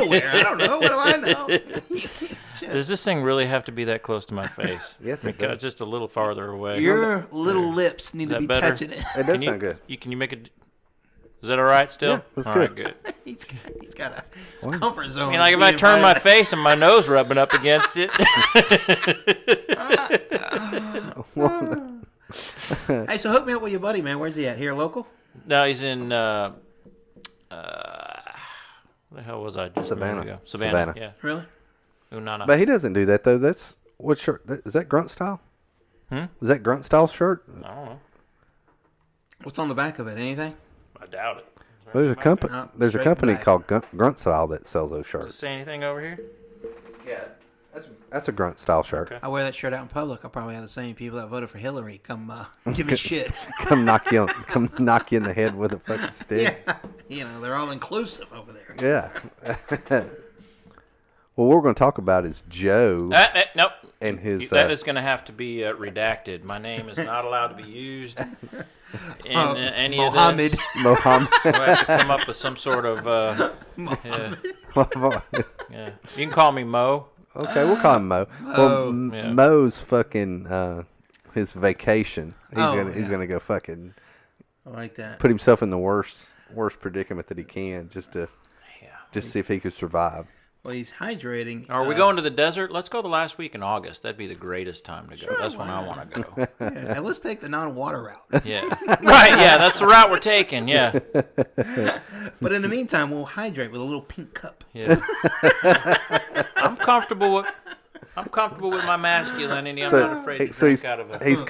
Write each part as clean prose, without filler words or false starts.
underwear. I don't know. What do I know? Does this thing really have to be that close to my face? Yes, it Got does. just a little farther away. Your little lips need Is to be that better? touching it. It does sound good. Can you make it? Is that all right still? Yeah, that's all good. right, good. He's got a comfort zone. I mean, like if I turn my face and my nose rubbing up against it. Hey, so hook me up with your buddy, man. Where's he at? Here, local? No, he's in. Where the hell was I just a minute ago? Savannah. Yeah. Really? Unana. But he doesn't do that though. That's what shirt? Is that grunt style? Is that grunt style shirt? I don't know. What's on the back of it? Anything? I doubt it. There's a company. No, There's a straight company black. called Grunt Style that sells those Does it shirts. say anything over here? Yeah, that's a grunt style shirt. Okay. I wear that shirt out in public. I'll probably have the same people that voted for Hillary come give me shit. Come knock you in the head with a fucking stick. Yeah. You know, they're all inclusive over there. Yeah. Well, what we're going to talk about is Joe Nope. and his. That is going to have to be redacted. My name is not allowed to be used in any Mohammed. of this. Mohammed. We'll have to come up with some sort of. Yeah. You can call me Mo. Okay, we'll call him Mo. Well, Yeah. Mo's fucking his vacation. He's gonna go fucking I like that. put himself in the worst predicament that he can just to see if he could survive. Well, he's hydrating. Are we going to the desert? Let's go the last week in August. That'd be the greatest time to go. That's when I want to go. Yeah, and let's take the non-water route. Yeah. Right, yeah, that's the route we're taking, yeah. But in the meantime, we'll hydrate with a little pink cup. Yeah. I'm comfortable with my masculinity. I'm So- not afraid to so drink he's- out of a. he's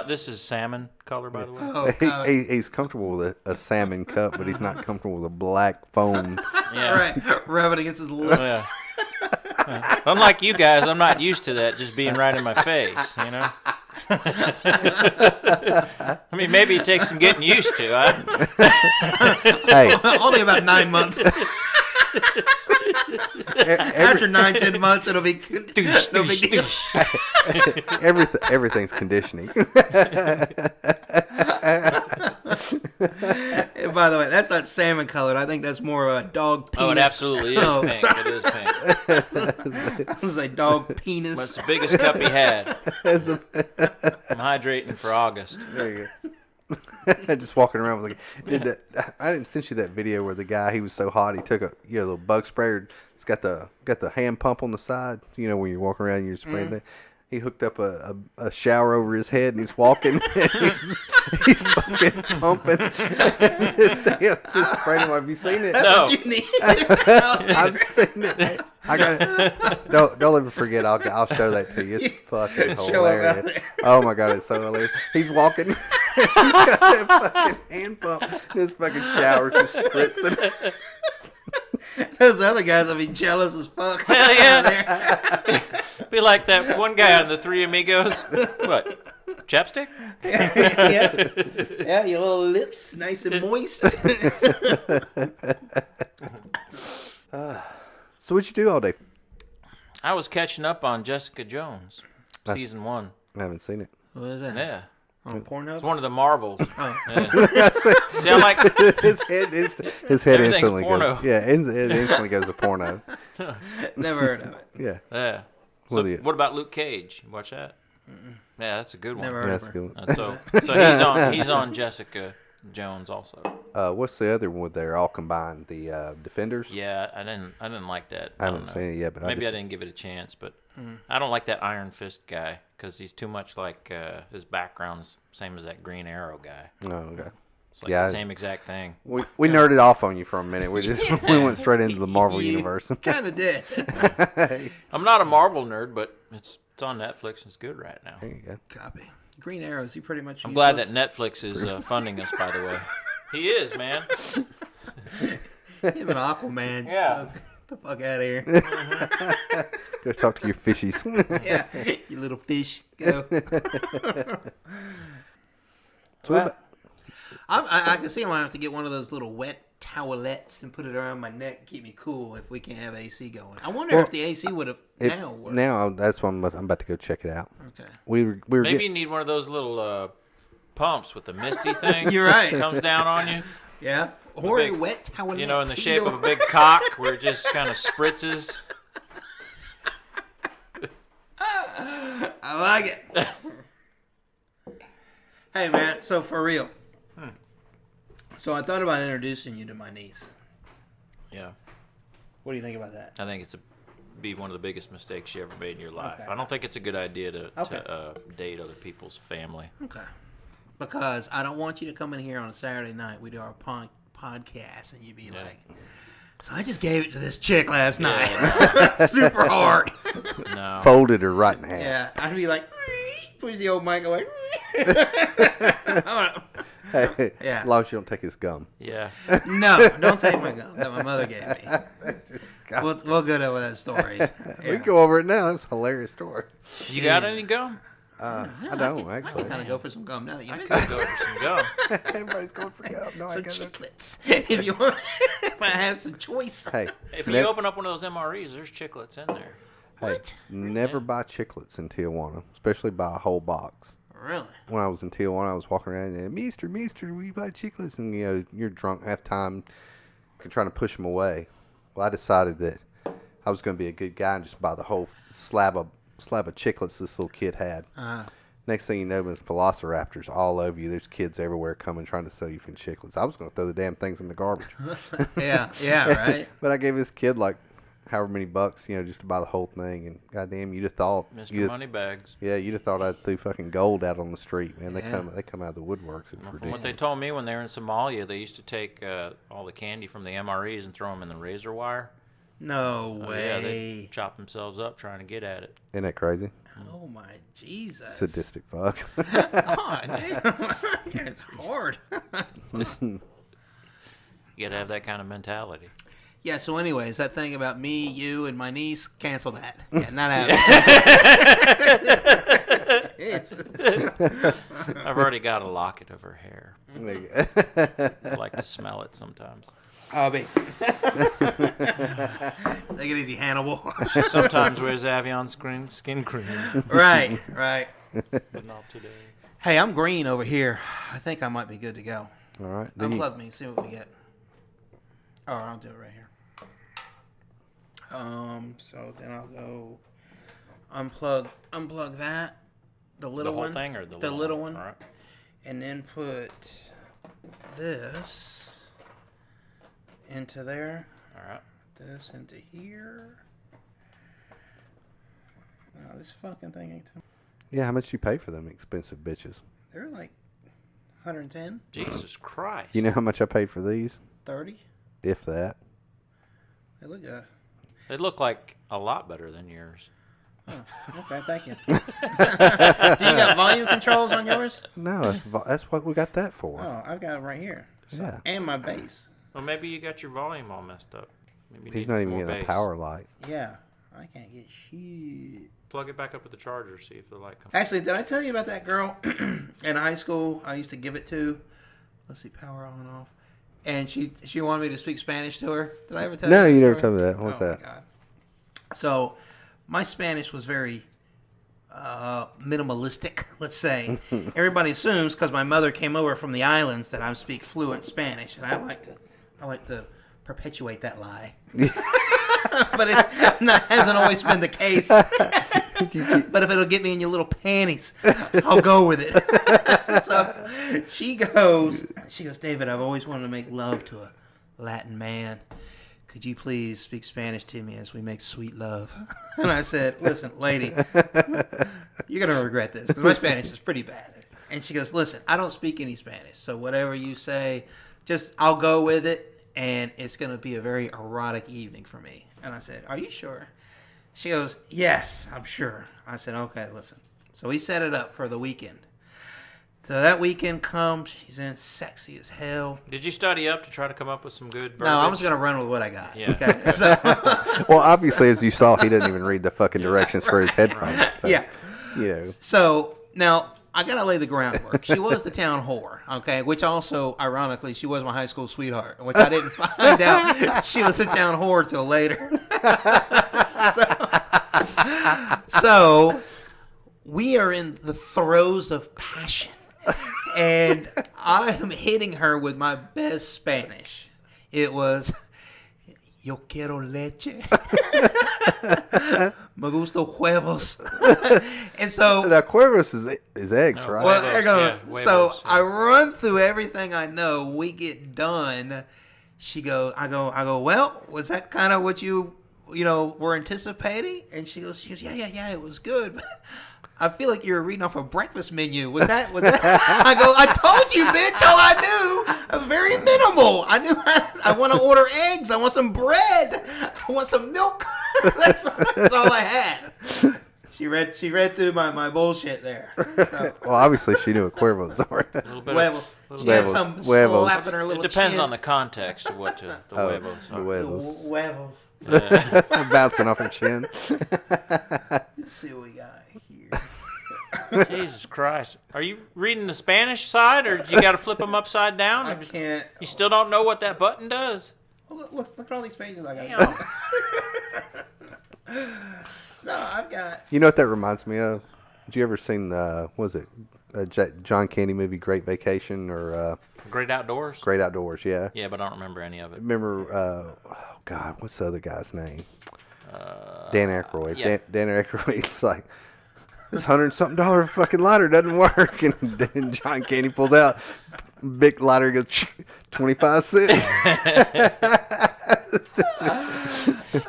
This is salmon color, by the way. Oh, God. He's comfortable with a salmon cup, but he's not comfortable with a black foam. Yeah. All right, rub it against his lips. Yeah. Unlike you guys, I'm not used to that just being right in my face, you know? I mean, maybe it takes some getting used to. Hey, Only about 9 months. After 9-10 months, it'll be no big deal. everything's conditioning. And by the way, that's not salmon colored. I think that's more of a dog penis. Oh, it absolutely is Oh, pink. sorry. It is pink. It was like dog penis. That's the biggest cup he had. I'm hydrating for August. There you go. Just walking around with I didn't send you that video where the guy, he was so hot he took a little bug sprayer. It's got the hand pump on the side. You know when you're walking around and you're spraying that. He hooked up a shower over his head and he's walking. And he's fucking pumping. Just spraying him. Have you seen it? That's No. what you need. I've seen it. I got don't ever forget. I'll show that to you. It's fucking Show him out hilarious. there. Oh my god, it's so hilarious. He's walking. He's got that fucking hand pump. This fucking shower just spritzing. Those other guys will be jealous as fuck. Hell yeah. Be like that one guy on the Three Amigos. What? Chapstick? Yeah, your little lips nice and moist. So what'd you do all day? I was catching up on Jessica Jones, season 1. I haven't seen it. What is that? Yeah. On Pornhub? It's one of the Marvels. Oh. Yeah. See, I'm like, his head Everything's instantly porno. goes. Yeah, it instantly goes to porno. Never heard of it. Yeah, yeah. What So, do you- what about Luke Cage? You watch that? Yeah, that's a good one. Never heard that's of a her. good one. So he's on Jessica Jones also. What's the other one? They're all combined. The Defenders. Yeah, I didn't like that. I don't haven't know. seen it yet, but Maybe I didn't give it a chance, but I don't like that Iron Fist guy because he's too much like his background's same as that Green Arrow guy. Oh, okay. It's like Yeah, the same exact thing. We nerded off on you for a minute. We just we went straight into the Marvel universe. Kind of did. I'm not a Marvel nerd, but it's on Netflix. It's good right now. There you go. Copy. Green Arrows, he pretty much. I'm glad that Netflix is funding us, by the way. He is, man. Him and Aquaman. Yeah. Get the fuck out of here. Go talk to your fishies. Yeah, you little fish. Go. So what I can see I'm going to have to get one of those little wet towelettes and put it around my neck, keep me cool if we can't have AC going. I wonder if the AC would have now worked. now that's why I'm about to go check it out. Okay. We were Maybe you need one of those little pumps with the misty thing. You're right. That comes down on you. Yeah. Or big- a wet towelette. You know, in the shape of a big cock where it just kind of spritzes. I like it. Hey, man. So, for real. So, I thought about introducing you to my niece. Yeah. What do you think about that? I think be one of the biggest mistakes you ever made in your life. Okay. I don't think it's a good idea to Okay. date other people's family. Okay. Because I don't want you to come in here on a Saturday night. We do our podcast, and you'd be like, so I just gave it to this chick last night. Super hard. No. Folded her right in half. Yeah. I'd be like, push the old mic away. Hey, Yeah. as long as you don't take his gum. Yeah. No, don't take my gum that my mother gave me. We'll go over that story. We can go over it now. It's a hilarious story. You got any gum? I don't, I actually. can kind of go for some gum now that you I mention could go for some gum. Everybody's going for gum. No, I some got it. chiclets. If you want, if I have some choice. Hey, If you nev- open up one of those MREs, there's chiclets in there. hey, never buy chiclets in Tijuana, especially buy a whole box. Really? When I was in Tijuana, I was walking around and, Meester, will you buy chiclets? And, you know, you're drunk half time, trying to push them away. Well, I decided that I was going to be a good guy and just buy the whole slab of chiclets this little kid had. Next thing you know, there's velociraptors all over you. There's kids everywhere coming trying to sell you some chiclets. I was going to throw the damn things in the garbage. Yeah, right. But I gave this kid like however many bucks, you know, just to buy the whole thing. And goddamn, you'd have thought, Mr. Moneybags. yeah, you'd have thought I threw fucking gold out on the street, man. Yeah. They come out of the woodworks. It's From ridiculous. what they told me when they were in Somalia, they used to take all the candy from the MREs and throw them in the razor wire. No Oh, way. yeah, they chop themselves up trying to get at it. Isn't that crazy? Oh my Jesus. Sadistic fuck. Oh, damn. It's hard. You got to have that kind of mentality. Yeah, so anyways, that thing about me, you, and my niece, cancel that. Yeah, not happening. I've already got a locket of her hair. I like to smell it sometimes. Hobby. Take it easy, Hannibal. She sometimes wears Avion skin cream, Right. but not today. Hey, I'm green over here. I think I might be good to go. All right. Then you, Unplug me, see what we get. Oh, I'll do it right here. So then I'll go unplug that, the little The whole one, thing or the little one, All right. and then put this into there, All right. this into here. Wow, this fucking thing ain't. yeah, how much you pay for them expensive bitches? They're like 110, Jesus Christ. You know how much I paid for these? 30. If that. They look good. They look like a lot better than yours. Oh, okay, thank you. Do you got volume controls on yours? No, that's what we got that for. Oh, I've got it right here. So, Yeah. And my bass. Well, maybe you got your volume all messed up. Maybe you He's need not even more getting a bass. power light. Yeah, I can't get shit. Plug it back up with the charger, see if the light comes. Actually, did I tell you about that girl in high school I used to give it to? Let's see, power on and off. And she wanted me to speak Spanish to her. Did I ever tell you No, that you never story? told me that. What's Oh, that? my God. So, my Spanish was very minimalistic, let's say. Everybody assumes because my mother came over from the islands that I speak fluent Spanish, and I like to perpetuate that lie. But hasn't always been the case. But if it'll get me in your little panties, I'll go with it. So she goes, David, I've always wanted to make love to a Latin man. Could you please speak Spanish to me as we make sweet love? And I said, listen, lady, you're going to regret this because my Spanish is pretty bad. And she goes, listen, I don't speak any Spanish. So whatever you say, I'll go with it. And it's going to be a very erotic evening for me. And I said, are you sure? She goes, yes, I'm sure. I said, okay, listen. So we set it up for the weekend. So that weekend comes, she's in sexy as hell. Did you study up to try to come up with some good verbiage? No, I'm just going to run with what I got. Yeah. Okay. So, Well, obviously, as you saw, he doesn't even read the fucking directions for his headphones. So, yeah. You know. So now I got to lay the groundwork. She was the town whore, okay, which also, ironically, she was my high school sweetheart, which I didn't find out she was the town whore till later. So we are in the throes of passion. And I am hitting her with my best Spanish. It was, yo quiero leche. Me gusta huevos. And so, Now, Cuervos is eggs, No, right? well, Huevos, there goes. yeah, So huevos, I yeah. run through everything I know. We get done. I go, well, was that kind of what you were anticipating? And she goes, yeah, it was good. I feel like you were reading off a breakfast menu. Was that? I go, I told you, bitch. All I knew, very minimal. I knew I want to order eggs. I want some bread. I want some milk. that's all I had. She read through my bullshit there. So. Well, obviously she knew what Cuervos are. A little bit of- Huevos. little She had Huevos. some Huevos. slap in her It little depends chin. on the context of what the Oh, huevos the are. huevos. Huevos. Yeah. Bouncing off her chin. Let's see what we got here. Jesus Christ. Are you reading the Spanish side, or you got to flip them upside down? I can't. You still don't know what that button does? Oh, look at all these pages I Damn. got. No, I've got. You know what that reminds me of? Did you ever seen John Candy movie Great Vacation or Great Outdoors? Great Outdoors? Yeah. Yeah, but I don't remember any of it. Remember? Oh God, what's the other guy's name? Dan Aykroyd. yeah. Dan Aykroyd's like, this $100-something fucking lighter doesn't work, and then John Candy pulls out big lighter, goes 25 cents.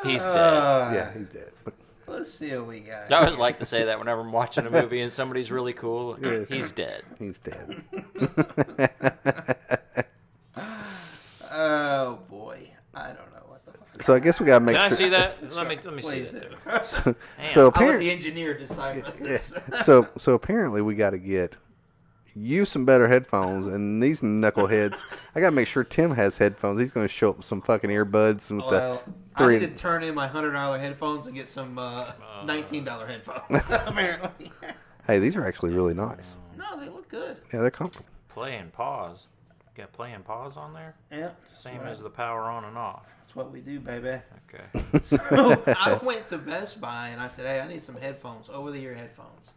He's dead. Yeah, he's dead. But Let's see what we got. I always like to say that whenever I'm watching a movie and somebody's really cool. Yeah. He's dead. he's dead. Oh boy, I don't know what the fuck. So I guess we gotta make Can I sure. see that? Let me see Please that. do. Damn. So I'll let apparently, the engineer decipher this. so apparently we got to get you some better headphones, and these knuckleheads. I gotta make sure Tim has headphones. He's gonna show up with some fucking earbuds and with Well, the I three. need to turn in my $100 headphones and get some $19 headphones. Apparently. Hey, these are actually really nice. No, they look good. Yeah, they're comfortable. Play and pause. Got play and pause on there? Yeah, It's the same as the power on and off. that's what we do, baby. Okay. So I went to Best Buy and I said, hey, I need some headphones, over-the-ear headphones.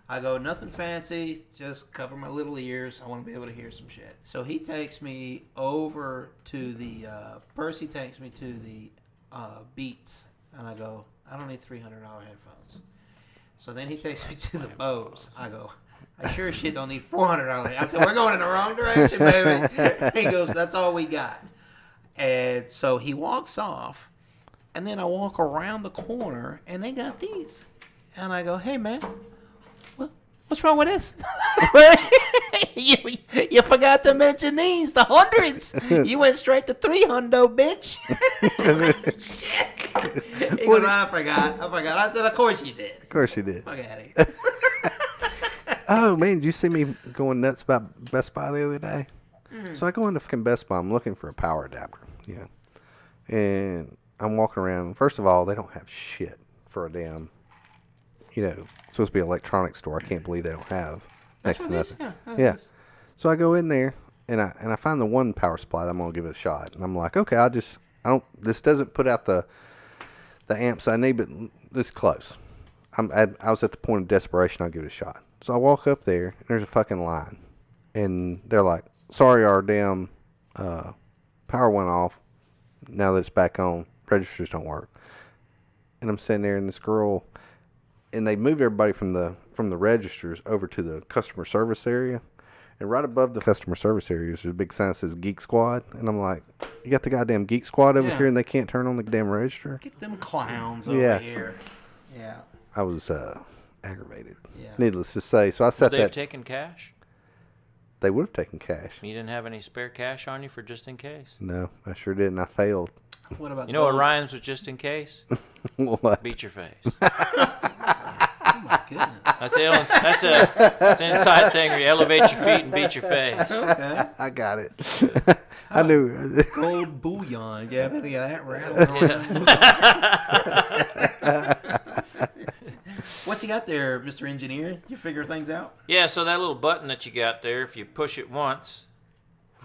I go, nothing fancy, just cover my little ears. I want to be able to hear some shit. So he takes me over to the, Percy takes me to the Beats. And I go, I don't need $300 headphones. So then he takes me to the Bose. I go, I sure as shit don't need $400. I said, we're going in the wrong direction, baby. He goes, that's all we got. And so he walks off. And then I walk around the corner, and they got these. And I go, hey, man, what's wrong with this? you forgot to mention these, the hundreds. You went straight to 300, bitch. Shit. He goes, I forgot. I said, of course you did. Of course you did. Fuck out of here. Oh man, did you see me going nuts about Best Buy the other day? So I go into fucking Best Buy. I'm looking for a power adapter. Yeah. And I'm walking around. First of all, they don't have shit for a damn, supposed to be an electronics store. I can't believe they don't have next to nothing. Yeah. So I go in there and I find the one power supply that I'm gonna give it a shot. And I'm like, okay, this doesn't put out the amps I need, but this close. I was at the point of desperation. I'll give it a shot. So I walk up there and there's a fucking line, and they're like, sorry, our damn power went off. Now that it's back on, registers don't work. And I'm sitting there, and this girl, and they moved everybody from the registers over to the customer service area. And right above the customer service area is a big sign that says Geek Squad. And I'm like, you got the goddamn Geek Squad over Yeah. here, and they can't turn on the damn register? Get them clowns over Yeah. here. Yeah. I was aggravated. Yeah. Needless to say. So I Would set they have that. taken cash? They would have taken cash. You didn't have any spare cash on you for just in case? No, I sure didn't. I failed. What about You know what gold? rhymes with just in case? What? Beat your face. Oh my goodness. That's an inside thing where you elevate your feet and beat your face. Okay. I got it. I knew. Gold bullion. Do you have any of that rattling around? What you got there, Mr. Engineer? You figure things out? Yeah, so that little button that you got there, if you push it once,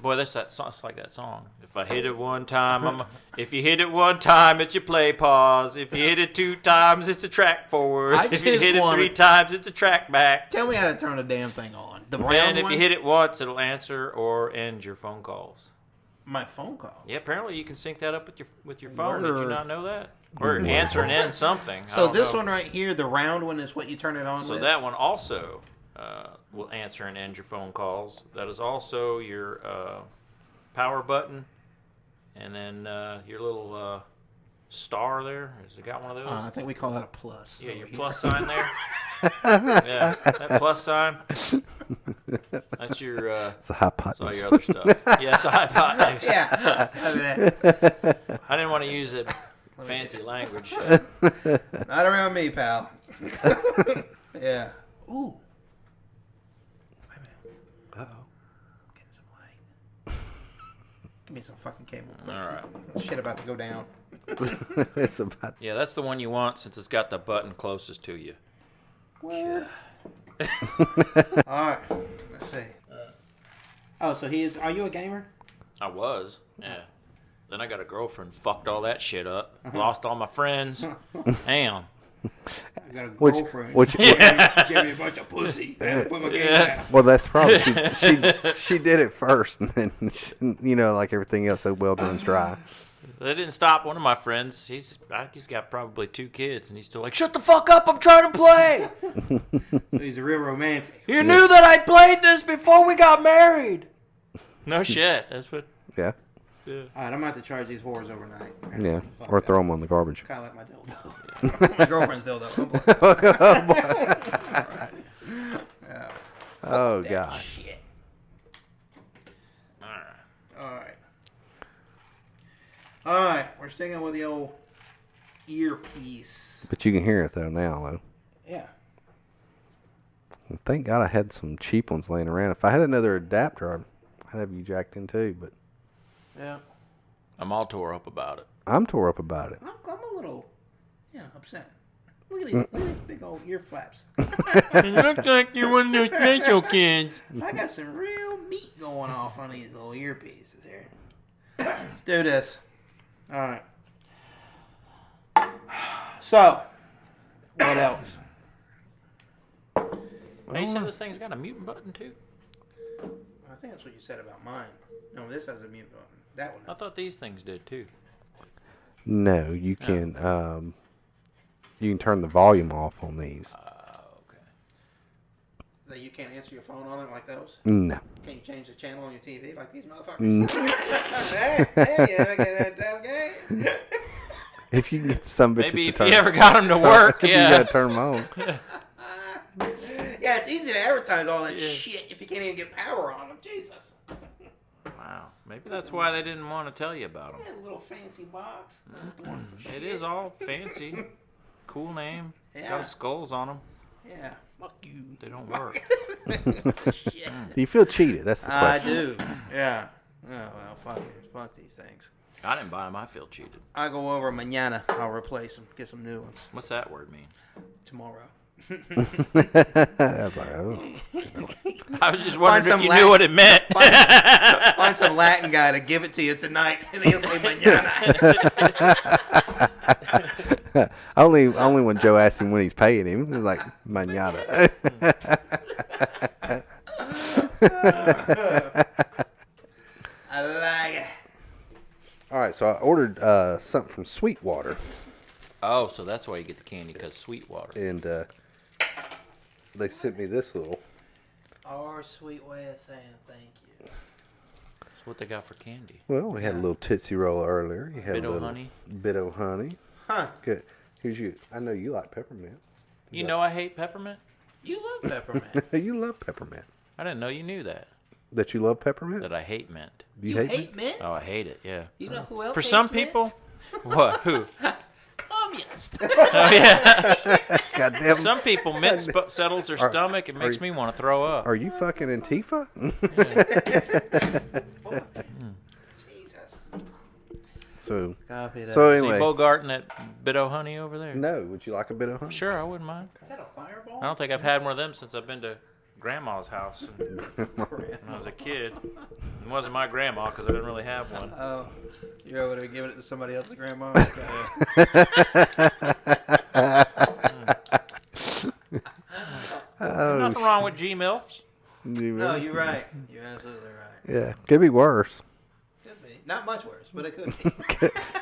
Boy, that's that song. It's like that song. If I hit it one time, if you hit it one time, it's your play pause. If you hit it 2 times, it's a track forward. I If you just hit it wanna- 3 times, it's a track back. Tell me how to turn the damn thing on. The round And if one? you hit it once, it'll answer or end your phone calls. My phone call. Yeah, apparently you can sync that up with your phone. Did you Word. not know that? Or answer and end something. I So don't this know. one right here, the round one, is what you turn it on So with? that one also will answer and end your phone calls. That is also your power button, and then your little star there. Has it got one of those? I think we call that a plus. Yeah, over your here. plus sign there. Yeah, that plus sign. That's your. It's a hypotenuse. That's all your other stuff. Yeah, it's a hypotenuse. Yeah. Look at that. I didn't want to use that fancy language. Not around me, pal. Yeah. Ooh. Wait a minute. Uh-oh. Getting some light. Give me some fucking cable. All right. Shit about to go down. It's about. Yeah, that's the one you want since it's got the button closest to you. Where? All right. Let's see. Oh, so he is. Are you a gamer? I was, yeah. Then I got a girlfriend, fucked all that shit up, lost all my friends. Damn. I got a Which- girlfriend. which- Give me a bunch of pussy. And put my game down. Well, that's probably she did it first, and then like everything else, so well done dry. That didn't stop one of my friends. He's got probably 2 kids, and he's still like, "Shut the fuck up! I'm trying to play." He's a real romantic. You knew that I played this before we got married. No shit. That's what. Yeah, Yeah. All right, I'm gonna have to charge these whores overnight. yeah, Fuck or that. throw them on the garbage. Kind of like my dildo. My girlfriend's dildo. Yeah. Oh That god. Shit. All right. All right. All right. We're sticking with the old earpiece. But you can hear it though now, though. Yeah. Thank God I had some cheap ones laying around. If I had another adapter, I'd have you jacked in too. But Yeah. I'm all tore up about it. I'm tore up about it. I'm a little, upset. Look at these big old ear flaps. It looks like you're one of those special kids. I got some real meat going off on these little earpieces here. Let's do this. All right. So, what else? Hey, you said this thing's got a mute button too? I think that's what you said about mine. No, this has a mute button. That one. I thought these things did too. No, you can. You can turn the volume off on these. Okay. So you can't answer your phone on it like those? No. Can you change the channel on your TV like these motherfuckers? Mm. Hey, you ever get that damn game? If you can get some bitches Maybe to if turn, you ever got them to work, you yeah. gotta turn them on. Yeah, it's easy to advertise all that shit if you can't even get power on them. Jesus. Wow. Maybe that's why they didn't want to tell you about them. Yeah, a little fancy box. It is all fancy. Cool name. Yeah. Got skulls on them. Yeah, fuck you. They don't work. Shit. Do you feel cheated? That's the I question. do. Yeah. Oh, well, fuck it. Fuck these things. I didn't buy them. I feel cheated. I go over mañana. I'll replace them. Get some new ones What's that word mean? tomorrow. I was like, oh. I was just wondering some if you Latin- knew what it meant. Find some Latin guy to give it to you tonight, and he'll say mañana. only when Joe asked him when he's paying him, he was like, manana. I like it. All right, so I ordered something from Sweetwater, Oh, so that's why you get the candy, because Sweetwater. and they sent me this little. Our sweet way of saying thank you. That's what they got for candy. Well, we had a little Tootsie Roll earlier. You had Bit a o' little honey. Bit of honey. Huh. Good. Here's you. I know you like peppermint. You know I hate peppermint? You love peppermint. You love peppermint. I didn't know you knew that. That you love peppermint? That I hate mint. You hate mint? Oh, I hate it, yeah. You know who else For hates some mint? people, what? Who? Communist. Oh, yeah. Goddamn. Some people, mint settles their stomach and makes me want to throw up. Are you fucking Antifa? Jesus. so Copy that. so See anyway. Bogart and that bit of honey over there? No, would you like a bit of honey?Ure, I wouldn't mind. Is that a fireball? I don't think I've had one of them since I've been to grandma's house when I was a kid. It wasn't my grandma because I didn't really have one. Oh, you're over there giving it to somebody else's grandma. Oh, Nothing wrong with G-MILFs. No, you're right. You're absolutely right. Yeah, could be worse. Could be. Not much worse, but it could be.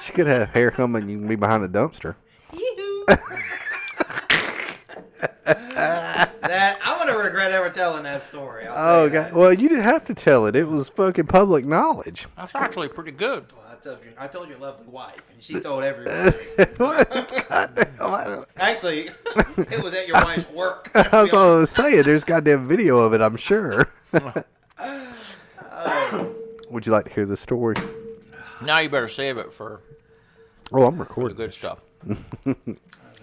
She could have hair coming. You can be behind the dumpster. Yee-hoo. That I'm gonna regret ever telling that story. I'll tell Oh, you God. that. Well, you didn't have to tell it. It was fucking public knowledge. That's actually pretty good. Well, I told your lovely wife, and she told everybody. Goddamn, Actually, it was at your wife's work. I was all saying, there's goddamn video of it, I'm sure. Would you like to hear the story? Now you better save it for Oh, I'm the recording. good stuff.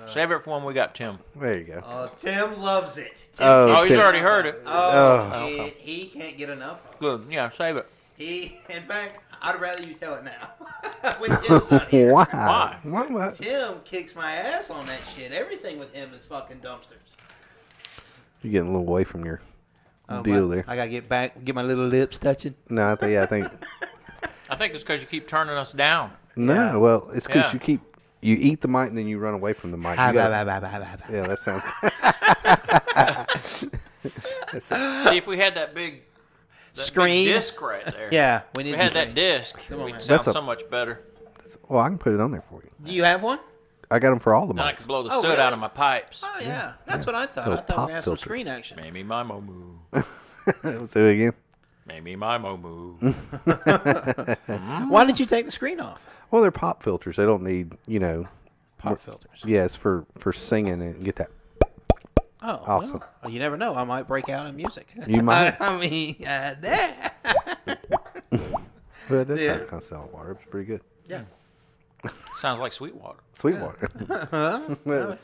Save it for when we got Tim. There you go. Tim loves it. Tim Oh, Oh, he's Tim. already heard it. Oh. he can't get enough of it. Good. Yeah, save it. In fact, I'd rather you tell it now. When Tim's not here. Why? Why? Why? Tim kicks my ass on that shit. Everything with him is fucking dumpsters. You're getting a little away from your deal there. I gotta get my little lips touching. No, I think. I think it's because you keep turning us down. No, Yeah. well, it's because Yeah. you eat the mic and then you run away from the mic. You gotta- yeah, that sounds. See, if we had that big Screen? disc right there. Yeah, we need If we had to- that disc, Come on, we'd man. sound That's a- so much better. Well, I can put it on there for you. Do you have one? I got them for all the Then I mics. could blow the Oh, soot really? out of my pipes. Oh yeah, that's what I thought. Little I thought pop we had some filter. screen action. Maybe my moo. Let's do it again. Maybe my moo. Why did you take the screen off? Well, they're pop filters. They don't need, Pop filters. yes, for singing and get that. Oh, Awesome. well, you never know. I might break out in music. You might. I mean, yeah. But that's Yeah. not kind of salt water. It's pretty good. Yeah. Sounds like Sweetwater. Sweetwater. Well,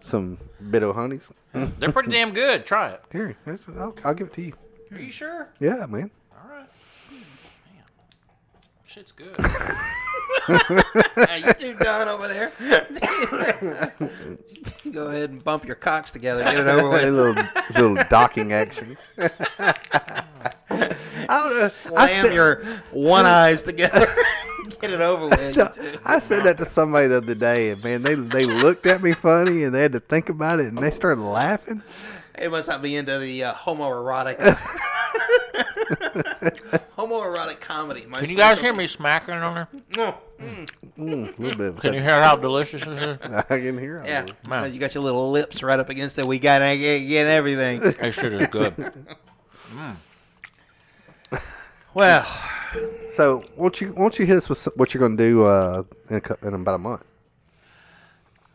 some bit of honeys. They're pretty damn good. Try it. Here, I'll give it to you. Are you sure? Yeah, man. All right. Man, shit's good. Hey, you two done over there? Go ahead and bump your cocks together. Get it over A with. little docking action. I don't know. Slam your one eyes together. Get it over with. you two. I said that to somebody the other day, and man, they looked at me funny, and they had to think about it, and they started laughing. It must not be into the homoerotic. Homoerotic comedy. Can you guys hear me smacking on there? No. A little bit. Can you hear how delicious this is? I can hear it. Yeah, Man. 'cause you got your little lips right up against it. We got to get everything. That shit is good. Well, So, won't you hit us with what you're going to do in about a month?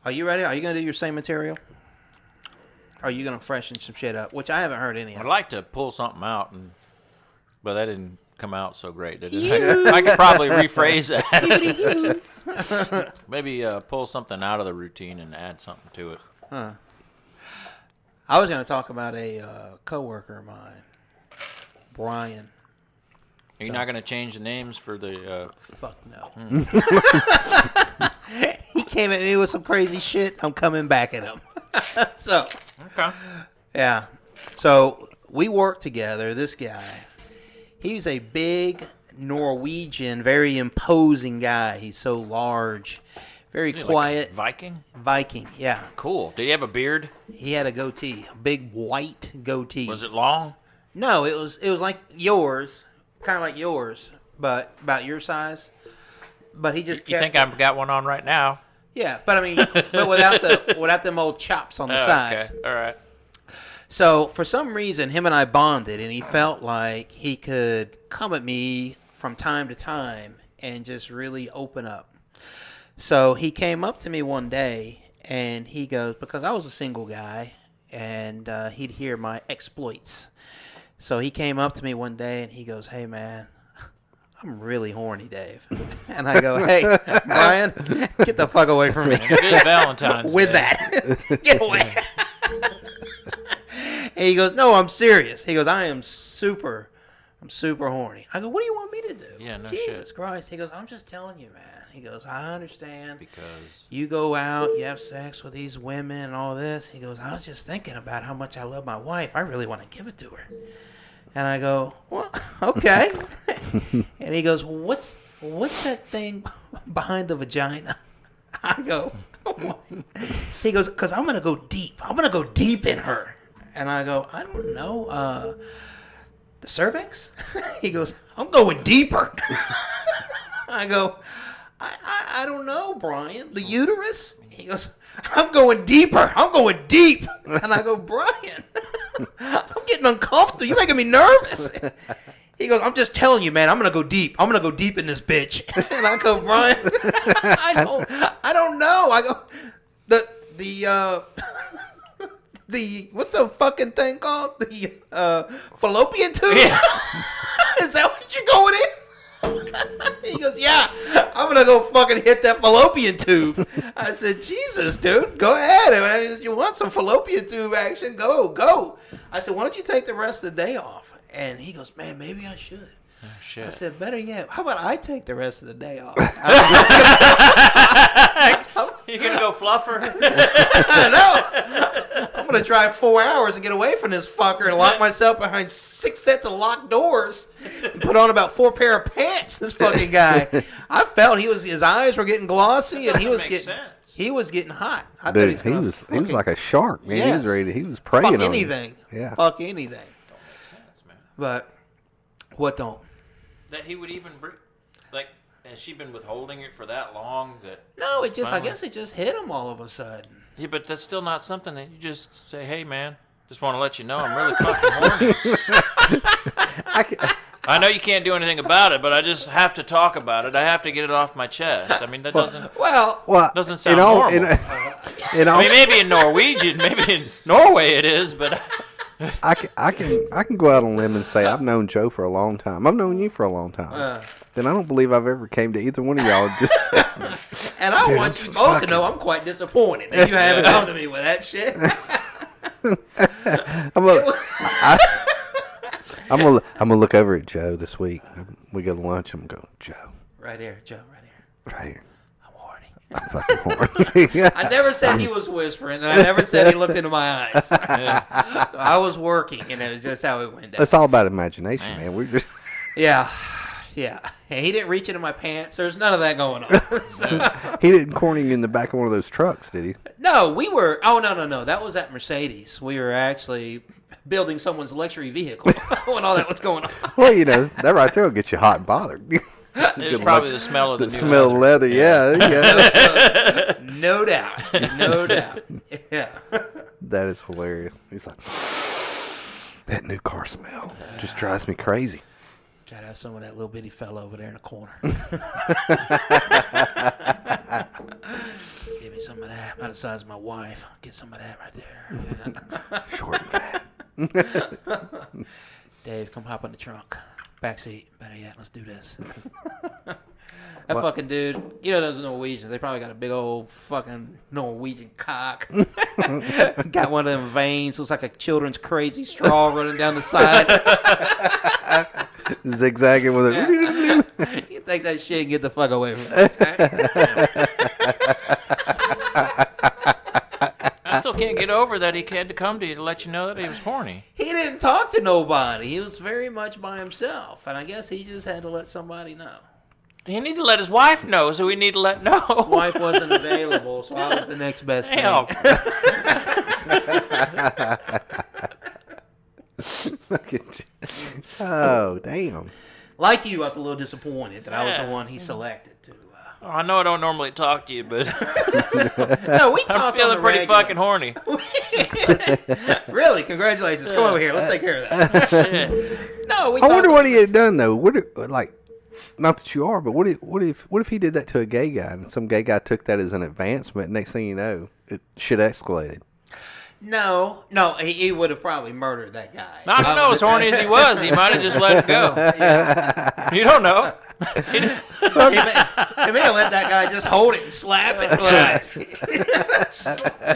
are you ready? Are you going to do your same material? Are you going to freshen some shit up? Which I haven't heard any I'd of. like to pull something out, but that didn't come out so great, did it? I could probably rephrase that. Maybe pull something out of the routine and add something to it. I was going to talk about a coworker of mine, Brian. Are you not going to change the names for the... Fuck no. He came at me with some crazy shit. I'm coming back at him. So, Okay. yeah. So, we worked together. This guy, he's a big Norwegian, very imposing guy. He's so large, very Is he like a quiet. Viking? Viking, yeah. Cool. Did he have a beard? He had a goatee, a big white goatee. Was it long? No, it was like yours, kind of like yours, but about your size. But he just You kept think I've got one on right now? Yeah, but I mean, but without them old chops on the sides. Okay. All right. So for some reason, him and I bonded, and he felt like he could come at me from time to time and just really open up. So he came up to me one day, and he goes, because I was a single guy, and he'd hear my exploits. So he came up to me one day, and he goes, "Hey, man, I'm really horny, Dave." And I go, "Hey, Brian, get the fuck away from me." It is Valentine's With Day. that. Get away. And he goes, "No, I'm serious." He goes, I'm super horny." I go, "What do you want me to do?" Yeah, no Jesus shit. Christ. He goes, "I'm just telling you, man. He goes, I understand. Because You go out, you have sex with these women and all this. He goes, I was just thinking about how much I love my wife. I really want to give it to her. And I go, well, okay. And he goes, what's that thing behind the vagina? I go, what? He goes, because I'm going to go deep. I'm going to go deep in her. And I go, I don't know. The cervix? He goes, I'm going deeper. I go, I don't know, Brian. The uterus? He goes, I'm going deeper. I'm going deep. And I go, Brian, I'm getting uncomfortable. You're making me nervous. He goes, I'm just telling you, man, I'm going to go deep. I'm going to go deep in this bitch. And I go, Brian, I don't know. I go, the what's the fucking thing called? The fallopian tube? Yeah. Is that what you're going in? He goes, yeah, I'm going to go fucking hit that fallopian tube. I said, Jesus, dude, go ahead. I mean, you want some fallopian tube action? Go. I said, why don't you take the rest of the day off? And he goes, man, maybe I should. oh, shit. I said, better yet, how about I take the rest of the day off? You gonna go fluffer? No. I'm going to drive 4 hours and get away from this fucker and lock myself behind 6 sets of locked doors and put on about 4 pair of pants, this fucking guy. I felt his eyes were getting glossy and he was Makes getting sense. he was getting hot. I thought Dude, he gonna was fucking like a shark, man. He Yes. was ready. He was preying fuck on you. anything. Yeah. Fuck anything. Don't make sense, man. But what don't? That he would even bring, like, has she been withholding it for that long? That No, it just Finally. I guess it just hit him all of a sudden. yeah, but that's still not something that you just say, hey, man, just want to let you know I'm really fucking horny. I know you can't do anything about it, but I just have to talk about it. I have to get it off my chest. I mean, that doesn't Well, doesn't sound normal. In all, I mean, maybe in Norwegian, maybe in Norway it is, but I can go out on a limb and say I've known Joe for a long time. I've known you for a long time. Then I don't believe I've ever came to either one of y'all. and I want you both to know I'm quite disappointed that you haven't come to me with that shit. I'm gonna look over at Joe this week. We go to lunch. I'm gonna go, Joe, Right here, Joe, right here. right here. I'm horny. I'm fucking horny. I never said he was whispering, and I never said he looked into my eyes. I was working, and it was just how it went down. It's all about imagination, man. We're just Yeah. And he didn't reach into my pants. There's none of that going on. So- he didn't corner you in the back of one of those trucks, did he? no, we were. Oh no. That was at Mercedes. We were actually building someone's luxury vehicle when all that was going on. Well, you know, that right there will get you hot and bothered. it's probably the smell of the, The new smell of leather, yeah. No doubt. Yeah. That is hilarious. He's like, that new car smell just drives me crazy. Gotta have some of that little bitty fella over there in the corner. Give me some of that. About the size of my wife. Get some of that right there. Short and fat. Dave, come hop in the trunk. Back seat. Better yet, let's do this. That fucking dude, you know those Norwegians, they probably got a big old fucking Norwegian cock. Got one of them veins, looks like a children's crazy straw running down the side. Zigzagging with it. You take that shit and get the fuck away from me. I still can't get over that he had to come to you to let you know that he was horny. He didn't talk to nobody. He was very much by himself. And I guess he just had to let somebody know. He need to let his wife know, so we need to let know. His wife wasn't available, so I was the next best thing. Hell. Oh, damn. Like you, I was a little disappointed that I was the Yeah. one he selected to. Oh, I know I don't normally talk to you, but No, we I'm talked feeling on the pretty regular. fucking horny. Really? Congratulations. Come over here. Let's take care of that. Shit. No, we I wonder talked- what he had done though. Like, not that you are, but what if he did that to a gay guy and some gay guy took that as an advancement? Next thing you know, shit escalated. No, he would have probably murdered that guy. I don't know, as horny as he was, he might have just let it go. You don't know. He may have let that guy just hold it and slap it. Like,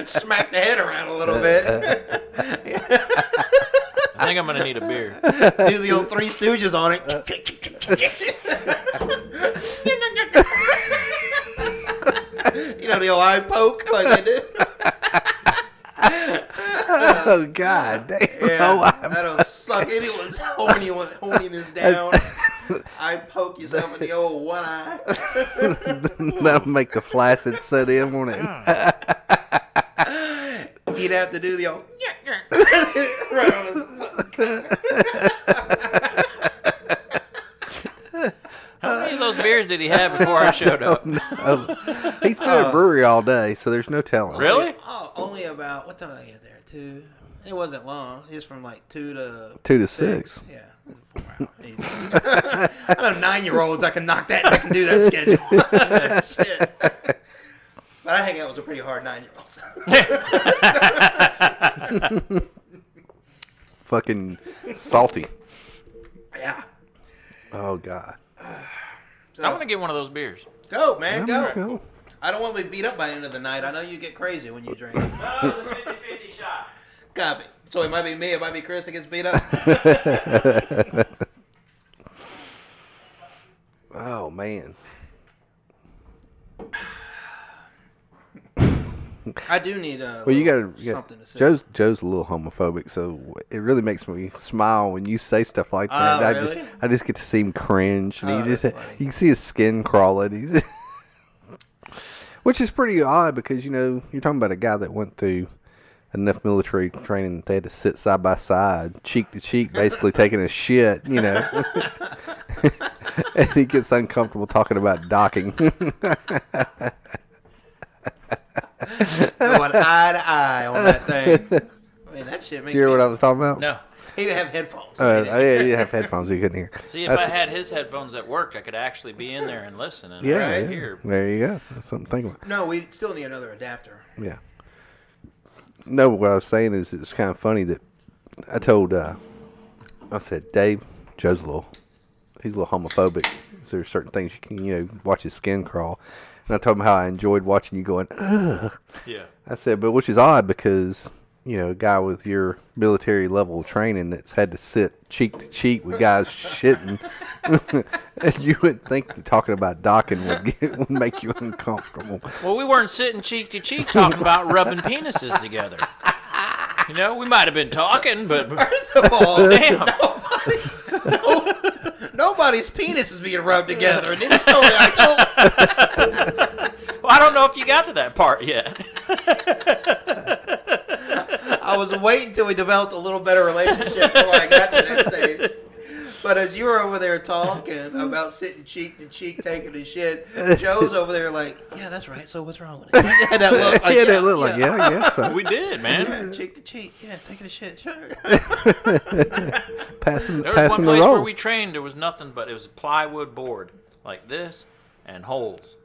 smack the head around a little bit. I think I'm going to need a beer. Do the old Three Stooges on it. know, the old eye poke like they do. Oh God, damn! Yeah, that'll suck anyone's horniness down. I poke yourself in the old one eye. That'll make the flaccid set in, won't it? He'd have to do the old right on his How many of those beers did he have before I showed up? He's been at a brewery all day, so there's no telling. Really? Oh, only about, what time did I get there? 2? It wasn't long. It was from like 2 to 6. Yeah, it was a 4 hour. Easy. I know 9-year-olds that can knock that. I can do that schedule. Shit. But I hang out with some pretty hard 9-year-olds. Fucking salty. Yeah. Oh God. So, I want to get one of those beers. go, man, Yeah, go. I don't want to be beat up by the end of the night. I know you get crazy when you drink. No, it's a 50-50 shot. Copy. So it might be me, it might be Chris that gets beat up. Oh man. I do need Well, you got something to say. Joe's a little homophobic, so it really makes me smile when you say stuff like that. Oh, I really? just get to see him cringe, and Oh, he just that's funny. you can see his skin crawling. He's which is pretty odd because you're talking about a guy that went through enough military training that they had to sit side by side, cheek to cheek, basically taking a shit, and he gets uncomfortable talking about docking. Going eye to eye on that thing. Man, that shit makes You hear me... what I was talking about? No. He didn't have headphones. Yeah, you have headphones, you couldn't hear. See, if That's- I had his headphones that worked, I could actually be in there and listen and Yeah, right yeah. here. There you go. That's something to think about. No, we still need another adapter. Yeah. No, what I was saying is it's kind of funny that I told, I said, Dave, he's a little homophobic. So there's certain things you can, watch his skin crawl. And I told him how I enjoyed watching you going, ugh. Yeah. I said, but which is odd because, a guy with your military level of training that's had to sit cheek to cheek with guys shitting, you would think that talking about docking would make you uncomfortable. Well, we weren't sitting cheek to cheek talking about rubbing penises together. We might have been talking, but First of all, damn. nobody's penis is being rubbed together. In any story I Well, I don't know if you got to that part yet. I was waiting until we developed a little better relationship before I got to that stage. But as you were over there talking about sitting cheek to cheek taking a shit, Joe's over there like, yeah, that's right. So what's wrong with it? He had that look like, Yeah, that look like, yeah, I guess so. We did, man. Yeah, cheek to cheek. Yeah, taking a shit. Sure. Passing There was one the place where roll. we trained. There was nothing but it was a plywood board like this and holes,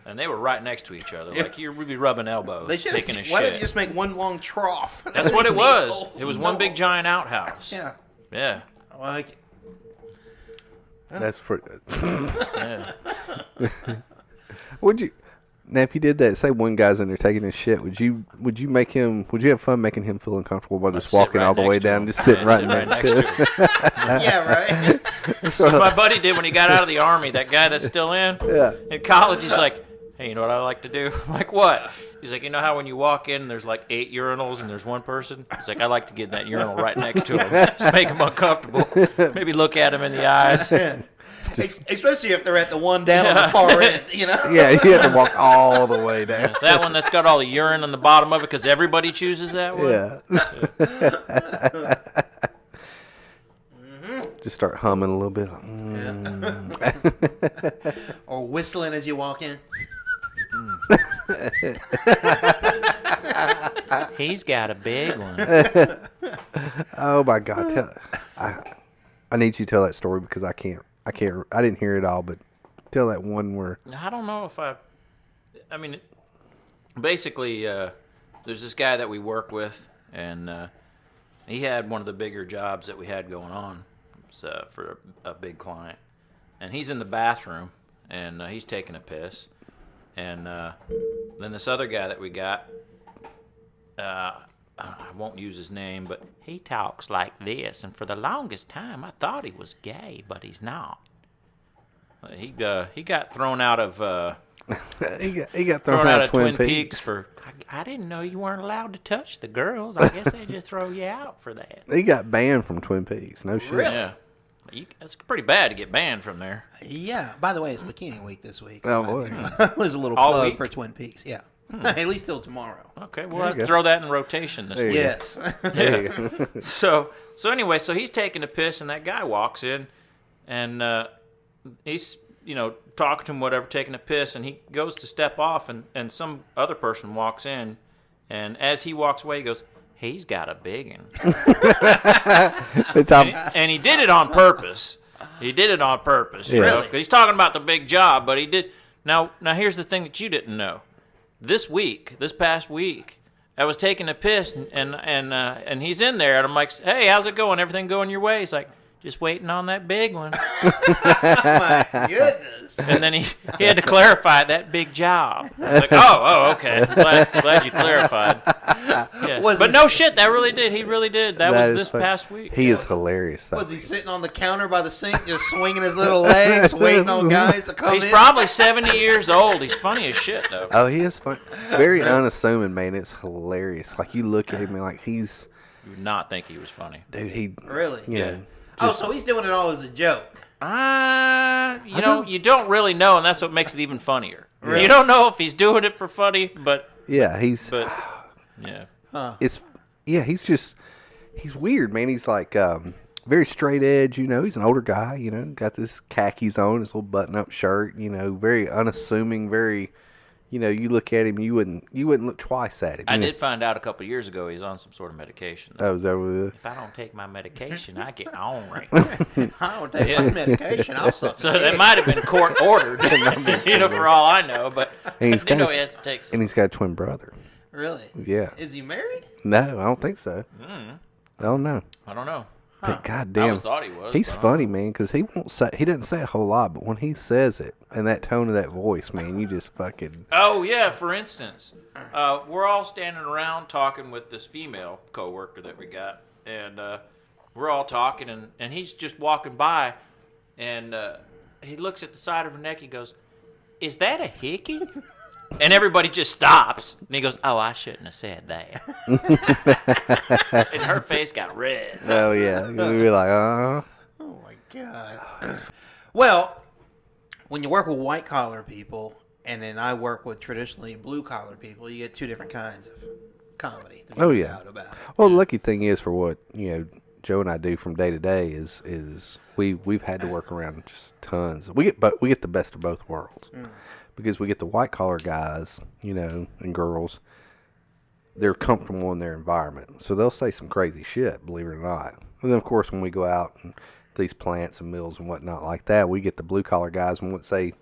and they were right next to each other. Like you'd be rubbing elbows, They should taking a have. Why didn't you shit. just make one long trough? That's what it was. Oh, It was one no. big giant outhouse. Yeah, Yeah. I like it. That's pretty good. Yeah. Now, if you did that, say one guy's in there taking his shit, would you have fun making him feel uncomfortable by just sit walking right all the way next to down, him. just sitting Yeah, right sit next right to next him? to him. Yeah, right. That's what my buddy did when he got out of the army. That guy that's still in. Yeah. In college, he's like, hey, you know what I like to do? I'm like, what? He's like, you know how when you walk in, there's like 8 urinals and there's one person? He's like, I like to get in that urinal right next to him. Just make him uncomfortable. Maybe look at him in the eyes. Especially if they're at the one down on the far end, Yeah, you have to walk all the way down. That one that's got all the urine on the bottom of it because everybody chooses that one. Yeah. Just start humming a little bit. Or whistling as you walk in. He's got a big one. Oh my God! I need you to tell that story because I didn't hear it all, but tell that one where. I don't know if I mean, basically, there's this guy that we work with, and he had one of the bigger jobs that we had going on for a big client. And he's in the bathroom, and he's taking a piss. And then this other guy that we got, I won't use his name, but he talks like this. And for the longest time, I thought he was gay, but he's not. He got thrown out of he got thrown thrown out out of of Twin Peaks Peaks. for. I didn't know you weren't allowed to touch the girls. I guess they just throw you out for that. He got banned from Twin Peaks. No shit. Really? Yeah. It's pretty bad to get banned from there. Yeah. By the way, it's Bikini Week this week. Oh, boy. There's a little All plug week? for Twin Peaks. Yeah. At least till tomorrow. Okay, we'll There have you to go. throw that in rotation this There week. you go. Yes. There you go. So anyway, so he's taking a piss, and that guy walks in, and he's talking to him, whatever, taking a piss, and he goes to step off, and some other person walks in, and as he walks away, he goes, "He's got a big one," It's all, and he did it on purpose. He did it on purpose. Yeah. Really? 'Cause he's talking about the big job, but he did. Now here's the thing that you didn't know. This past week, I was taking a piss, and he's in there, and I'm like, "Hey, how's it going? Everything going your way?" He's like, "Just waiting on that big one." My goodness. And then he had to clarify that big job. I was like, oh, okay. Glad you clarified. Yeah. Was But he- no shit, that really did. He really did. That was is this funny. past week. He is hilarious. Though. Was he sitting on the counter by the sink, just swinging his little legs, waiting on guys to come He's in? probably 70 years old. He's funny as shit, though. Oh, he is fun. Very unassuming, man. It's hilarious. Like you look at him and like he's, You would not think he was funny. dude. He Really? you Yeah. know, Oh, so he's doing it all as a joke. You don't really know, and that's what makes it even funnier. Really? You don't know if he's doing it for funny, but yeah, he's. yeah. Huh. It's he's weird, man. He's like very straight edge, he's an older guy, got this khakis on, his little button up shirt, very unassuming, very you look at him, you wouldn't look twice at him. I did find out a couple of years ago he's on some sort of medication. Oh, is that what it is? If I don't take my medication, I get ornery. I don't take my medication. I'll suck So a dick. it might have been court ordered, for all I know. But And he's I didn't know got- he has to take some. And he's got a twin brother. Really? Yeah. Is he married? No, I don't think so. Mm, I don't know. I don't know. But I always goddamn, thought he was. he's but I don't funny, man, because he doesn't say a whole lot, but when he says it and that tone of that voice, man, you just fucking. Oh yeah, for instance, we're all standing around talking with this female coworker that we got, and we're all talking, and he's just walking by, and he looks at the side of her neck. He goes, "Is that a hickey?" And everybody just stops, and he goes, "Oh, I shouldn't have said that." And her face got red. Oh yeah, we were like, Oh my god. Well, when you work with white collar people, and then I work with traditionally blue collar people, you get two different kinds of comedy. There's Oh, no yeah. doubt about it. Well, the lucky thing is for what Joe and I do from day to day is we've had to work around just tons. We get the best of both worlds because we get the white collar guys, and girls. They're comfortable in their environment, so they'll say some crazy shit, believe it or not. And then of course when we go out and these plants and mills and whatnot like that, we get the blue collar guys, and once they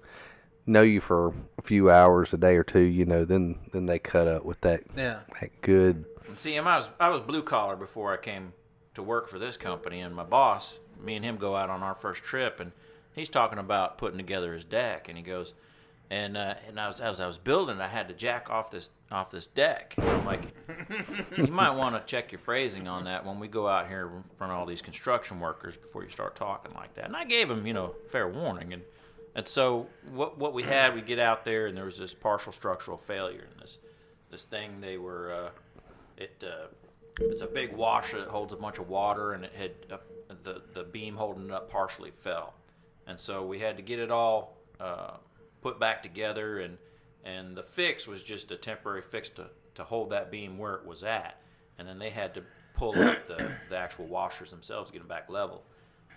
know you for a few hours, a day or two, then they cut up with that Yeah. good. See, I was blue collar before I came to work for this company, and my boss, me and him go out on our first trip, and he's talking about putting together his deck, and he goes, and as I was building it, I had to jack off this deck. And I'm like, you might want to check your phrasing on that when we go out here in front of all these construction workers before you start talking like that. And I gave him, fair warning, and so what we had, we get out there, and there was this partial structural failure, and this thing they were it's a big washer that holds a bunch of water, and it had the beam holding it up partially fell, and so we had to get it all put back together, and the fix was just a temporary fix to hold that beam where it was at, and then they had to pull up the actual washers themselves to get them back level,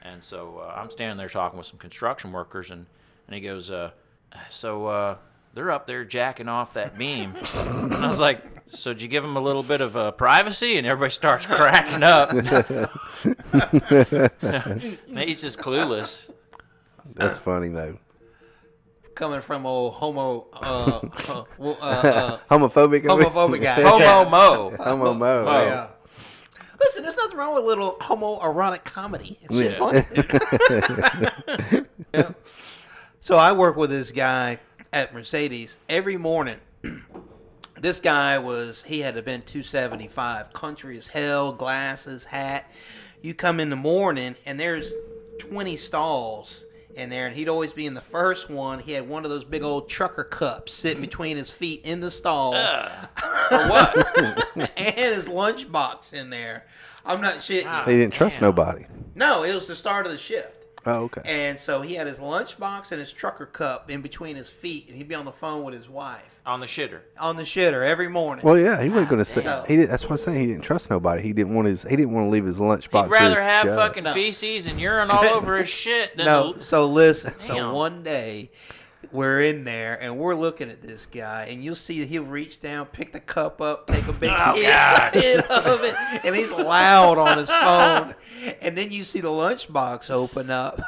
and so I'm standing there talking with some construction workers, and he goes, they're up there jacking off that beam. And I was like, so did you give them a little bit of privacy? And everybody starts cracking up. He's just clueless. That's funny though. Coming from old Homophobic. homophobic guy. Homo mo. Homo mo. Oh, yeah. Listen, there's nothing wrong with a little homoerotic comedy. It's just Yeah. funny. Yeah. So I work with this guy at Mercedes every morning. This guy he had to been 275, country as hell, glasses, hat. You come in the morning and there's 20 stalls in there, and he'd always be in the first one. He had one of those big old trucker cups sitting between his feet in the stall. For what? And his lunchbox in there. I'm not shitting you. They didn't trust Damn. nobody. No, it was the start of the shift. Oh, okay. And so he had his lunchbox and his trucker cup in between his feet, and he'd be on the phone with his wife On the shitter. on the shitter every morning. Well, yeah, he wasn't going to say. So- He did. That's what I'm saying. He didn't trust nobody. He didn't want to leave his lunchbox. He'd rather to his have job. fucking No. feces and urine all over his shit than No, so listen. So Damn. one day, we're in there and we're looking at this guy, and you'll see that he'll reach down, pick the cup up, take a big hit of it, and he's loud on his phone. And then you see the lunchbox open up,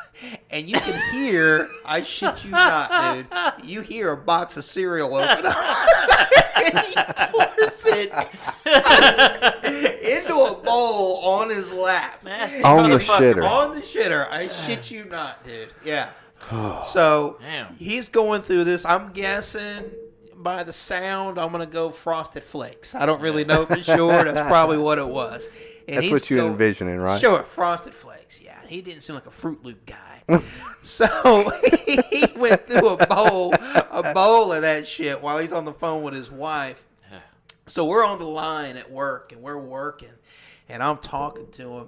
and you can hear, I shit you not, dude, you hear a box of cereal open up. And he pours it into a bowl on his lap. Nasty On the motherfucker. shitter. On the shitter. I shit you not, dude. Yeah. So Damn. he's going through this. I'm guessing by the sound, I'm gonna go Frosted Flakes. I don't really know for sure. That's probably what it was. And That's he's what you're go- envisioning, right? Sure, Frosted Flakes. Yeah, he didn't seem like a Fruit Loop guy. So he went through a bowl of that shit while he's on the phone with his wife. So we're on the line at work, and we're working, and I'm talking to him.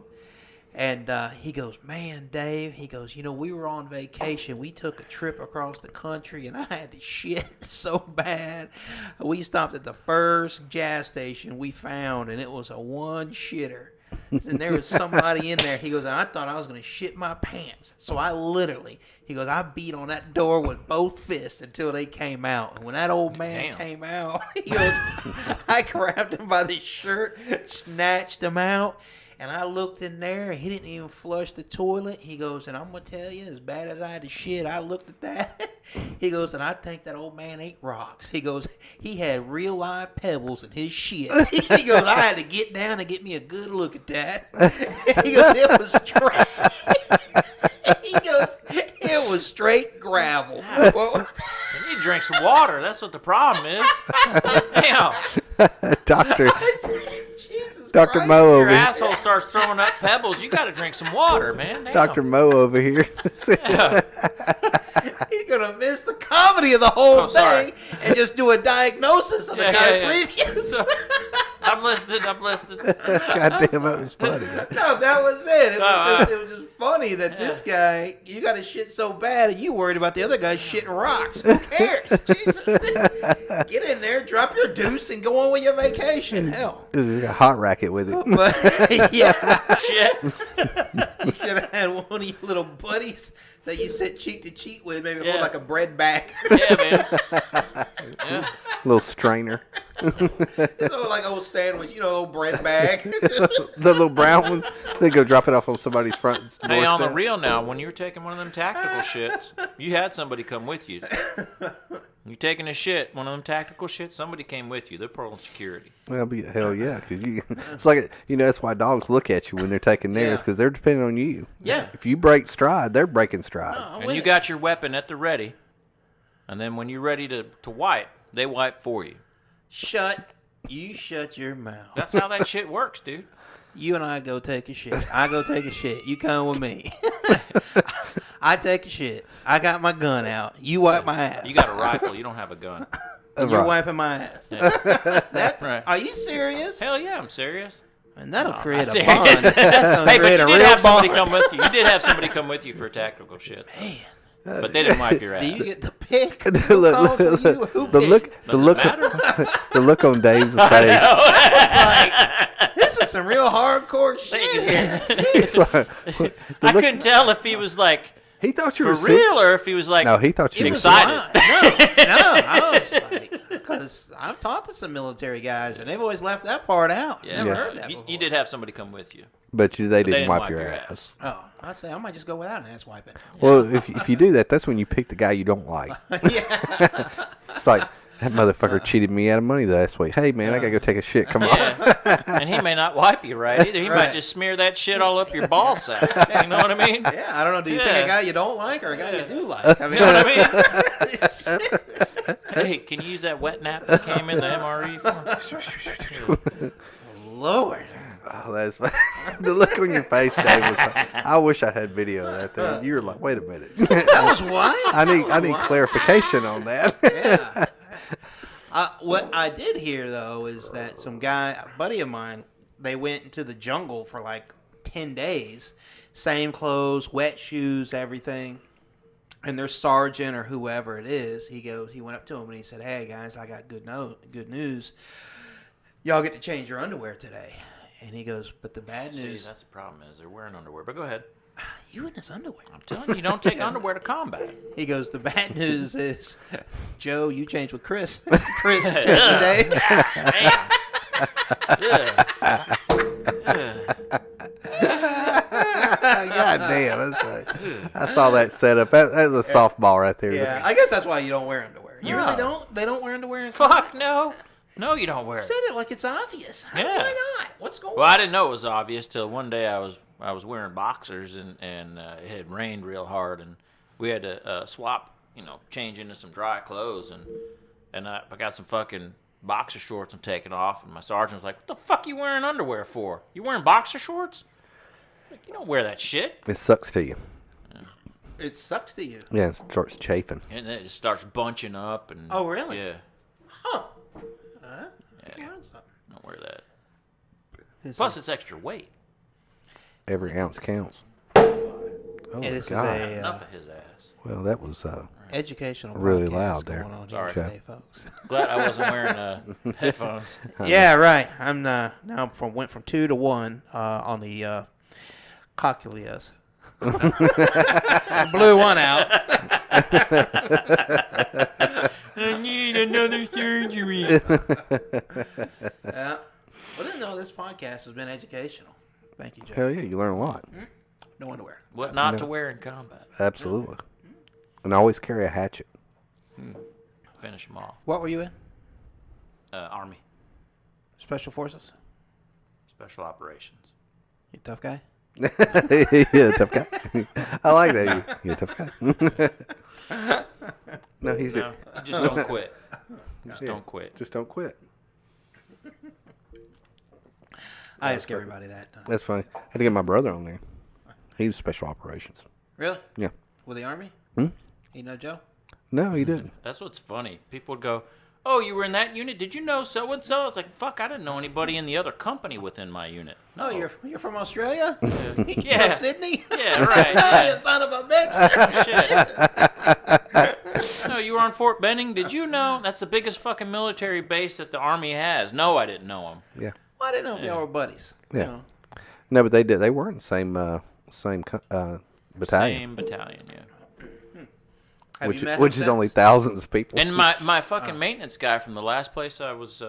And he goes, man, Dave, he goes, you know, we were on vacation. We took a trip across the country, and I had to shit so bad. We stopped at the first gas station we found, and it was a one shitter. And there was somebody in there. He goes, and I thought I was going to shit my pants. So I literally, he goes, I beat on that door with both fists until they came out. And when that old man Damn. came out, he goes, I grabbed him by the shirt, snatched him out. And I looked in there, and he didn't even flush the toilet. He goes, and I'm going to tell you, as bad as I had to shit, I looked at that. He goes, and I think that old man ate rocks. He goes, he had real live pebbles in his shit. He goes, I had to get down and get me a good look at that. He goes, it was straight. He goes, it was straight gravel. Well, You need to drink some water. That's what the problem is. Damn. Doctor, I said, Jesus Dr. Christ. Mo Your over here. asshole starts throwing up pebbles. You got to drink some water, man. Damn. Dr. Mo over here. Yeah. He's gonna miss the comedy of the whole Oh, sorry. thing and just do a diagnosis of the Yeah, guy yeah, yeah. previous. So, I'm listening. God damn, that was funny. No, that was it. It was, Oh, just, it was just funny that this guy, you got to shit so bad, and you worried about the other guy shitting rocks. Who cares? Jesus, get in there, drop your deuce, and go on with your vacation. Hell, It was like a hot racket with it. but yeah, Shit. you should have had one of your little buddies that you sit cheek to cheek with, maybe Yeah. hold like a bread bag. Yeah, man. Yeah. Little strainer. It's like old sandwich, old bread bag. The little brown ones. They go drop it off on somebody's front door. Hey, on the real now, when you were taking one of them tactical shits, you had somebody come with you. You taking a shit, one of them tactical shits, somebody came with you. They're pulling security. Well, hell yeah, because it's like that's why dogs look at you when they're taking theirs Yeah. because they're depending on you. Yeah. If you break stride, they're breaking stride. I'm And with you it. got your weapon at the ready. And then when you're ready to wipe, they wipe for you. Shut your mouth. That's how that shit works, dude. You and I go take a shit. I go take a shit. You come with me. I take a shit. I got my gun out. You wipe my ass. You got a rifle, you don't have a gun. And you're Right. wiping my ass. That, Right. Are you serious? Hell yeah, I'm serious. And that'll No, create I'm a not bond. serious. That's gonna Hey, but create you a did real have somebody bond. come with you. You did have somebody come with you for tactical shit. Man, But they didn't wipe your ass. do you get to pick? Look, Who look, calls for you? look, Who the look, picked? the Does it look, matter? the look on Dave's face. Like, this is some real hardcore shit here. It's like, the I look- couldn't tell if he was like He thought you for were sick. real or if he was like No, he thought you It were was excited. wild. No, I was like, because I've talked to some military guys, and they've always left that part out. Yeah, Never Yeah. heard that you, before. you did have somebody come with you. But they didn't didn't wipe your ass. Oh, I say I might just go without an ass wiping. Well, if you do that, that's when you pick the guy you don't like. Yeah. It's like that motherfucker cheated me out of money last week. Hey man, I gotta go take a shit. Come on. Yeah. And he may not wipe you right either. He Right. might just smear that shit all up your ball sack. You know what I mean? Yeah, I don't know. Do you pick Yeah. a guy you don't like or a guy you do like? I mean, You know what I mean? Hey, can you use that wet nap that came in the MRE for? Lord. Oh, that's The look on your face, Dave, was like, I wish I had video of that thing. You were like, wait a minute. That was what? I need clarification on that. Yeah. What I did hear though is that a buddy of mine, they went into the jungle for like 10 days, same clothes, wet shoes, everything. And their sergeant or whoever it is, he went up to him and he said, "Hey guys, I got good news. Y'all get to change your underwear today." And he goes, "But the bad news." See, that's the problem is they're wearing underwear. But go ahead. You in his underwear? I'm telling you, don't take underwear to combat. He goes, "The bad news is, Joe, you changed with Chris. Chris today." Damn. Yeah. God damn, that's right. I saw that setup. That was a softball right there. Yeah, I guess that's why you don't wear underwear. You No. really don't? They don't wear underwear in Fuck no. No, you don't wear it. Said it like it's obvious. Yeah. Why not? What's going Well, on? I didn't know it was obvious till one day I was wearing boxers and it had rained real hard and we had to swap, change into some dry clothes and I got some fucking boxer shorts I'm taking off and my sergeant was like, "What the fuck you wearing underwear for? You wearing boxer shorts? Like, you don't wear that shit." It sucks to you. It sucks to you. Yeah, it starts chafing. And then it just starts bunching up and Oh, really? Yeah. Huh. Yeah. Learn something. Don't wear that. This Plus is- it's extra weight. Every ounce counts. Oh, this is God. a Enough of his ass. Well, that was educational Really broadcast loud there. going on Sorry. here today, folks. Glad I wasn't wearing headphones. Yeah, right. I'm now went from 2 to 1 on the coccylias. I blew one out. I need another surgery. Yeah. I didn't know this podcast has been educational. Thank you, Joe. hell yeah. You learn a lot. No underwear. What not No. to wear in combat. Absolutely. And always carry a hatchet. Finish them off. What were you in? Army. Special Forces? Special Operations. You tough guy? Yeah, tough guy. I like that. You're a tough guy. No, he's No, you just don't quit. Just Yeah. don't quit. Just don't quit. I ask everybody that. That's funny. I had to get my brother on there. He was special operations. Really? Yeah. With the Army? Hmm? You know Joe? No, he didn't. That's what's funny. People would go, "Oh, you were in that unit? Did you know so and so?" It's like, fuck, I didn't know anybody in the other company within my unit. No, you're from Australia? Yeah. You Yeah. know Sydney? Yeah, right. You Yeah. son of a bitch. Shit. No, you were on Fort Benning. Did you know that's the biggest fucking military base that the Army has? No, I didn't know him. Yeah. Well, I didn't know if y'all were buddies. Yeah. You know. No, but they did. They were in the same battalion, Same battalion, yeah. Have you met him which is only since? thousands of people. And my fucking maintenance guy from the last place I was,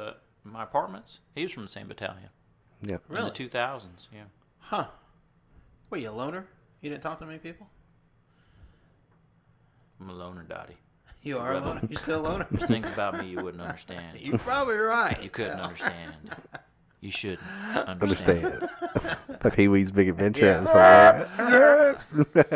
my apartments, he was from the same battalion. Yeah. In Really? the 2000s, yeah. Huh. Were you a loner? You didn't talk to many people? I'm a loner, Dottie. You are a loner? You still a loner? There's things about me you wouldn't understand. You're probably right. You couldn't understand. You shouldn't Understand. The Pee Wee's Big Adventure. Yeah. That's what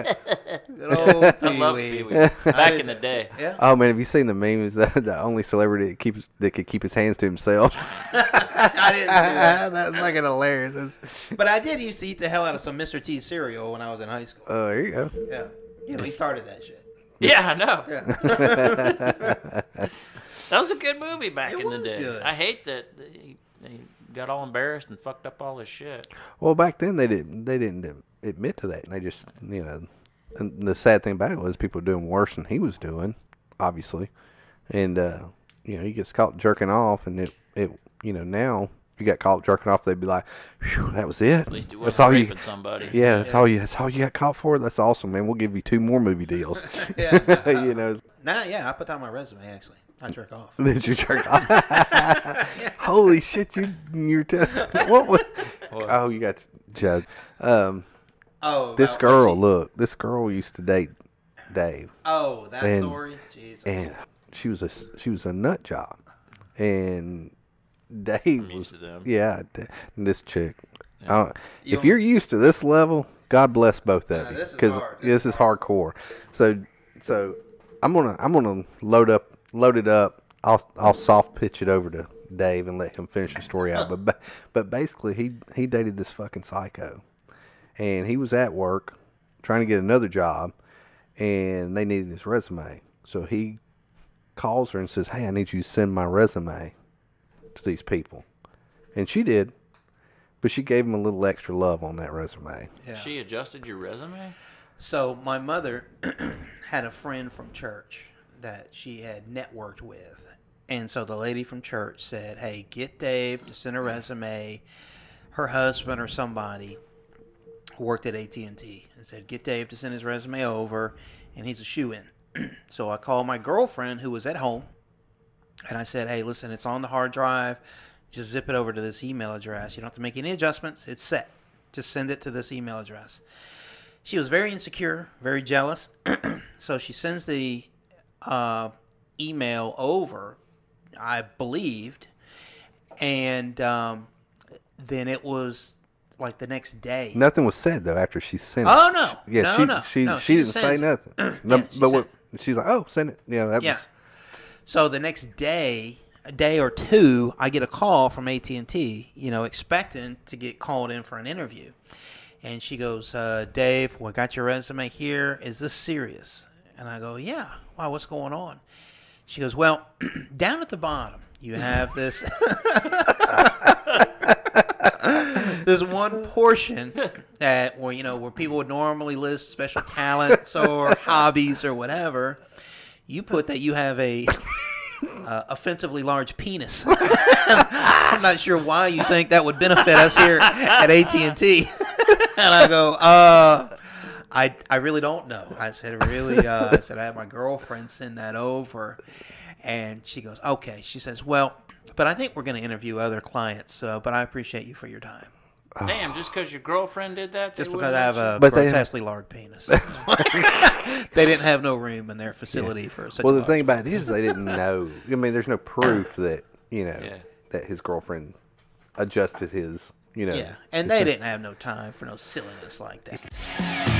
Good old I love Pee-wee. Pee Wee. Back in the day. Yeah. Oh man, have you seen the meme? Is that the only celebrity that could keep his hands to himself? I didn't see that. That was fucking hilarious. But I did used to eat the hell out of some Mr. T cereal when I was in high school. Oh, there you go. Yeah. You know, he started that shit. Yeah, I know. Yeah. That was a good movie back It in the was day. good. I hate that they got all embarrassed and fucked up all this shit. Well, back then they didn't admit to that, and they just And the sad thing about it was people were doing worse than he was doing, obviously, and he gets caught jerking off, and it now if you got caught jerking off, they'd be like, "Phew, that was it. At least he That's wasn't all raping somebody. Yeah, that's all you got caught for. That's awesome, man. We'll give you 2 more movie deals. Yeah. Nah, Yeah, I put that on my resume, actually. I jerk off. Did you jerk off? Holy shit, you're what was? What? Oh, you got Joe. Oh, This about girl, when she- look, this girl used to date Dave, Oh, that and- story? Jesus. and she was a nut job, and Dave I'm was used to them. this chick. Yeah. You If you're used to this level, God bless both of Nah, you, this is because hard. this is hardcore. So I'm gonna load it up. I'll soft pitch it over to Dave and let him finish the story out. But basically, he dated this fucking psycho, and he was at work trying to get another job, and they needed his resume. So he calls her and says, "Hey, I need you to send my resume to these people," and she did. But she gave him a little extra love on that resume. Yeah. She adjusted your resume? So my mother had a friend from church that she had networked with. And so the lady from church said, hey, get Dave to send a resume. Her husband or somebody worked at AT&T and said, get Dave to send his resume over, and he's a shoo-in. So I called my girlfriend who was at home, and I said, hey, listen, it's on the hard drive. Just zip it over to this email address. You don't have to make any adjustments. It's set. Just send it to this email address. She was very insecure, very jealous. So she sends the email over, I believed. And then it was like the next day. Nothing was said though after she sent it. Oh, no. Yeah, No. she didn't say nothing. Yeah, She's like, oh, send it. Yeah, that was. So the next day, a day or two, I get a call from AT&T, expecting to get called in for an interview. And she goes, Dave, we got your resume here. Is this serious? And I go, yeah. Wow, what's going on? She goes, well, down at the bottom, you have this this one portion that where people would normally list special talents or hobbies or whatever. You put that you have a offensively large penis. I'm not sure why you think that would benefit us here at AT&T. And I go, I really don't know. I said, I had my girlfriend send that over. And she goes, okay. She says, well, but I think we're going to interview other clients, but I appreciate you for your time. Damn, just because your girlfriend did that? Just because I have a But they- grotesquely large penis. They didn't have no room in their facility for such Well, a the thing large about it is they didn't know. I mean, there's no proof that that his girlfriend adjusted his. Yeah, and they didn't have no time for no silliness like that.